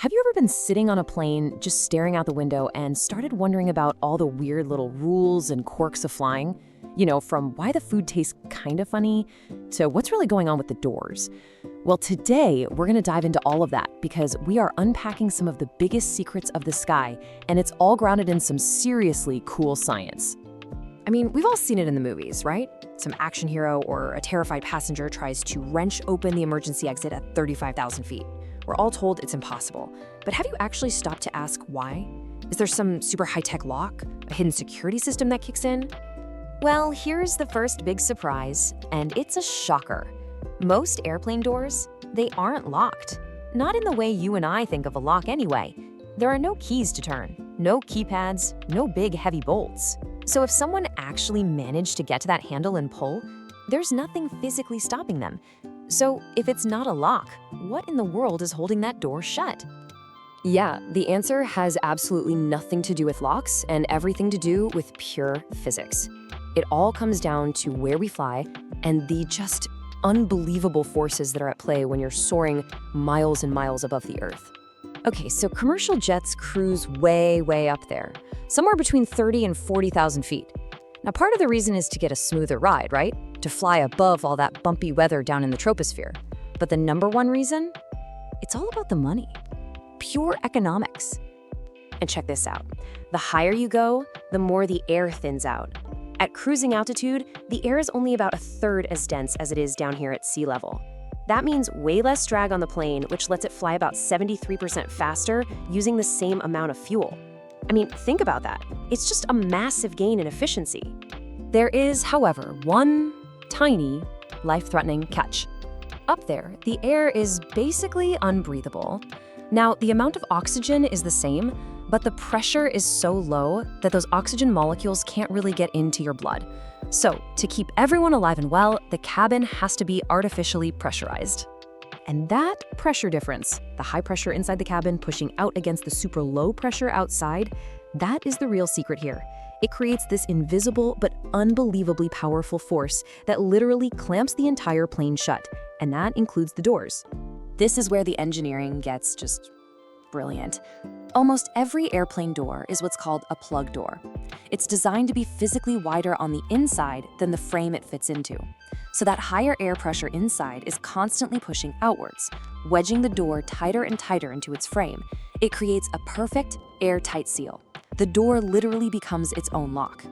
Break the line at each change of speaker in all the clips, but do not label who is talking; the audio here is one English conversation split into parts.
Have you ever been sitting on a plane just staring out the window and started wondering about all the weird little rules and quirks of flying? From why the food tastes kind of funny to what's really going on with the doors. Well, today we're going to dive into all of that because we are unpacking some of the biggest secrets of the sky, and it's all grounded in some seriously cool science.
I mean, we've all seen it in the movies, right? Some action hero or a terrified passenger tries to wrench open the emergency exit at 35,000 feet. We're all told it's impossible. But have you actually stopped to ask why? Is there some super high-tech lock, a hidden security system that kicks in? Well, here's the first big surprise, and it's a shocker. Most airplane doors, they aren't locked. Not in the way you and I think of a lock anyway. There are no keys to turn, no keypads, no big heavy bolts. So if someone actually managed to get to that handle and pull, there's nothing physically stopping them. So if it's not a lock, what in the world is holding that door shut? Yeah, the answer has absolutely nothing to do with locks and everything to do with pure physics. It all comes down to where we fly and the just unbelievable forces that are at play when you're soaring miles and miles above the Earth. Okay, so commercial jets cruise way, way up there, somewhere between 30 and 40,000 feet. Now, part of the reason is to get a smoother ride, right? To fly above all that bumpy weather down in the troposphere. But the number one reason? It's all about the money. Pure economics. And check this out. The higher you go, the more the air thins out. At cruising altitude, the air is only about a third as dense as it is down here at sea level. That means way less drag on the plane, which lets it fly about 73% faster using the same amount of fuel. I mean, think about that. It's just a massive gain in efficiency. There is, however, one tiny, life-threatening catch. Up there, the air is basically unbreathable. Now, the amount of oxygen is the same, but the pressure is so low that those oxygen molecules can't really get into your blood. So, to keep everyone alive and well, the cabin has to be artificially pressurized. And that pressure difference, the high pressure inside the cabin pushing out against the super low pressure outside, that is the real secret here. It creates this invisible but unbelievably powerful force that literally clamps the entire plane shut, and that includes the doors. This is where the engineering gets just brilliant. Almost every airplane door is what's called a plug door. It's designed to be physically wider on the inside than the frame it fits into. So that higher air pressure inside is constantly pushing outwards, wedging the door tighter and tighter into its frame. It creates a perfect, airtight seal. The door literally becomes its own lock.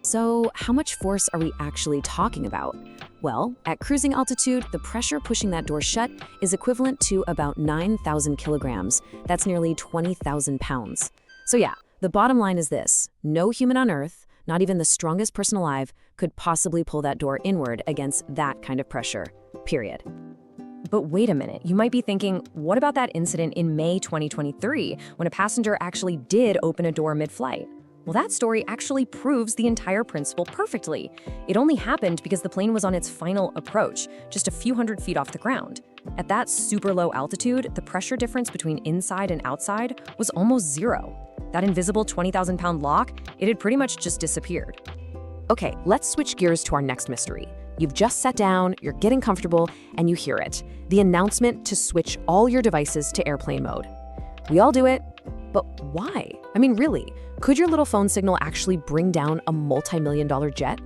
So how much force are we actually talking about? Well, at cruising altitude, the pressure pushing that door shut is equivalent to about 9,000 kilograms. That's nearly 20,000 pounds. So yeah, the bottom line is this. No human on Earth, not even the strongest person alive, could possibly pull that door inward against that kind of pressure, period. But wait a minute, you might be thinking, what about that incident in May 2023 when a passenger actually did open a door mid-flight? Well, that story actually proves the entire principle perfectly. It only happened because the plane was on its final approach, just a few hundred feet off the ground. At that super low altitude, the pressure difference between inside and outside was almost zero. That invisible 20,000-pound lock, it had pretty much just disappeared. Okay, let's switch gears to our next mystery. You've just sat down, you're getting comfortable, and you hear it. The announcement to switch all your devices to airplane mode. We all do it, but why? I mean, really, could your little phone signal actually bring down a multi-million-dollar jet?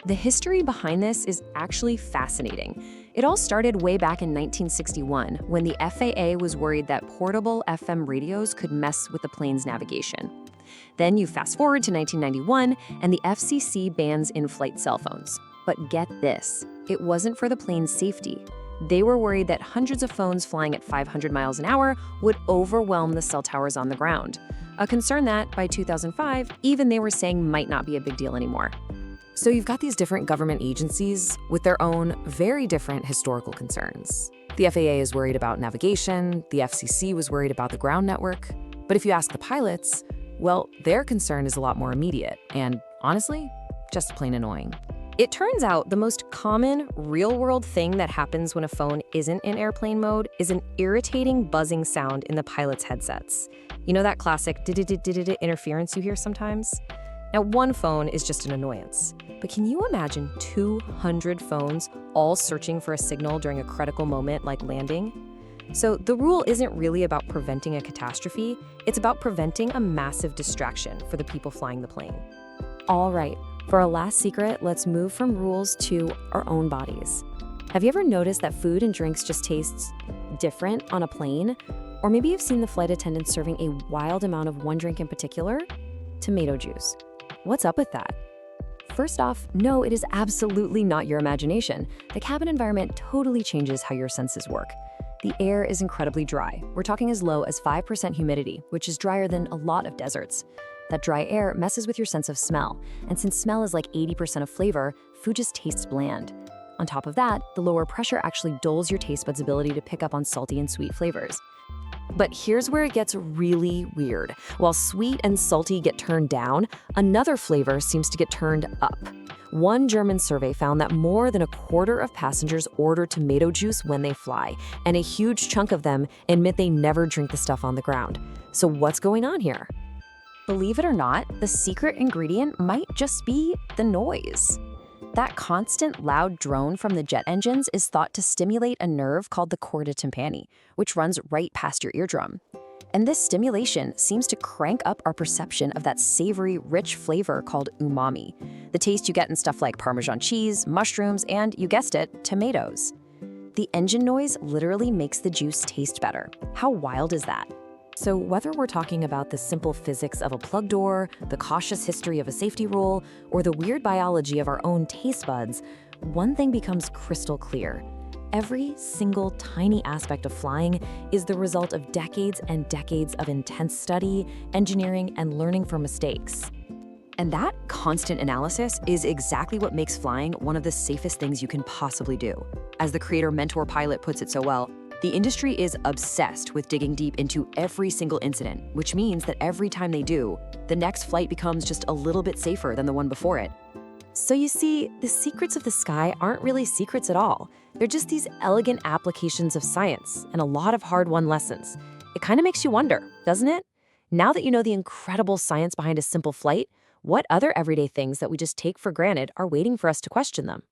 The history behind this is actually fascinating. It all started way back in 1961 when the FAA was worried that portable FM radios could mess with the plane's navigation. Then you fast forward to 1991 and the FCC bans in-flight cell phones. But get this, it wasn't for the plane's safety. They were worried that hundreds of phones flying at 500 miles an hour would overwhelm the cell towers on the ground. A concern that, by 2005, even they were saying might not be a big deal anymore. So you've got these different government agencies with their own very different historical concerns. The FAA is worried about navigation, the FCC was worried about the ground network. But if you ask the pilots, well, their concern is a lot more immediate and, honestly, just plain annoying. It turns out the most common real-world thing that happens when a phone isn't in airplane mode is an irritating buzzing sound in the pilot's headsets. You know that classic d-d-d-d-d interference you hear sometimes? Now, one phone is just an annoyance, but can you imagine 200 phones all searching for a signal during a critical moment like landing? So the rule isn't really about preventing a catastrophe, it's about preventing a massive distraction for the people flying the plane. All right, for our last secret, let's move from rules to our own bodies. Have you ever noticed that food and drinks just tastes different on a plane? Or maybe you've seen the flight attendants serving a wild amount of one drink in particular? Tomato juice. What's up with that? First off, no, it is absolutely not your imagination. The cabin environment totally changes how your senses work. The air is incredibly dry. We're talking as low as 5% humidity, which is drier than a lot of deserts. That dry air messes with your sense of smell, and since smell is like 80% of flavor, food just tastes bland. On top of that, the lower pressure actually dulls your taste buds' ability to pick up on salty and sweet flavors. But here's where it gets really weird. While sweet and salty get turned down, another flavor seems to get turned up. One German survey found that more than a quarter of passengers order tomato juice when they fly, and a huge chunk of them admit they never drink the stuff on the ground. So what's going on here? Believe it or not, the secret ingredient might just be the noise. That constant loud drone from the jet engines is thought to stimulate a nerve called the chorda tympani, which runs right past your eardrum. And this stimulation seems to crank up our perception of that savory, rich flavor called umami, the taste you get in stuff like Parmesan cheese, mushrooms, and, you guessed it, tomatoes. The engine noise literally makes the juice taste better. How wild is that? So whether we're talking about the simple physics of a plug door, the cautious history of a safety rule, or the weird biology of our own taste buds, one thing becomes crystal clear. Every single tiny aspect of flying is the result of decades and decades of intense study, engineering, and learning from mistakes. And that constant analysis is exactly what makes flying one of the safest things you can possibly do. As the creator mentor pilot puts it so well, the industry is obsessed with digging deep into every single incident, which means that every time they do, the next flight becomes just a little bit safer than the one before it. So you see, the secrets of the sky aren't really secrets at all. They're just these elegant applications of science and a lot of hard-won lessons. It kind of makes you wonder, doesn't it? Now that you know the incredible science behind a simple flight, what other everyday things that we just take for granted are waiting for us to question them?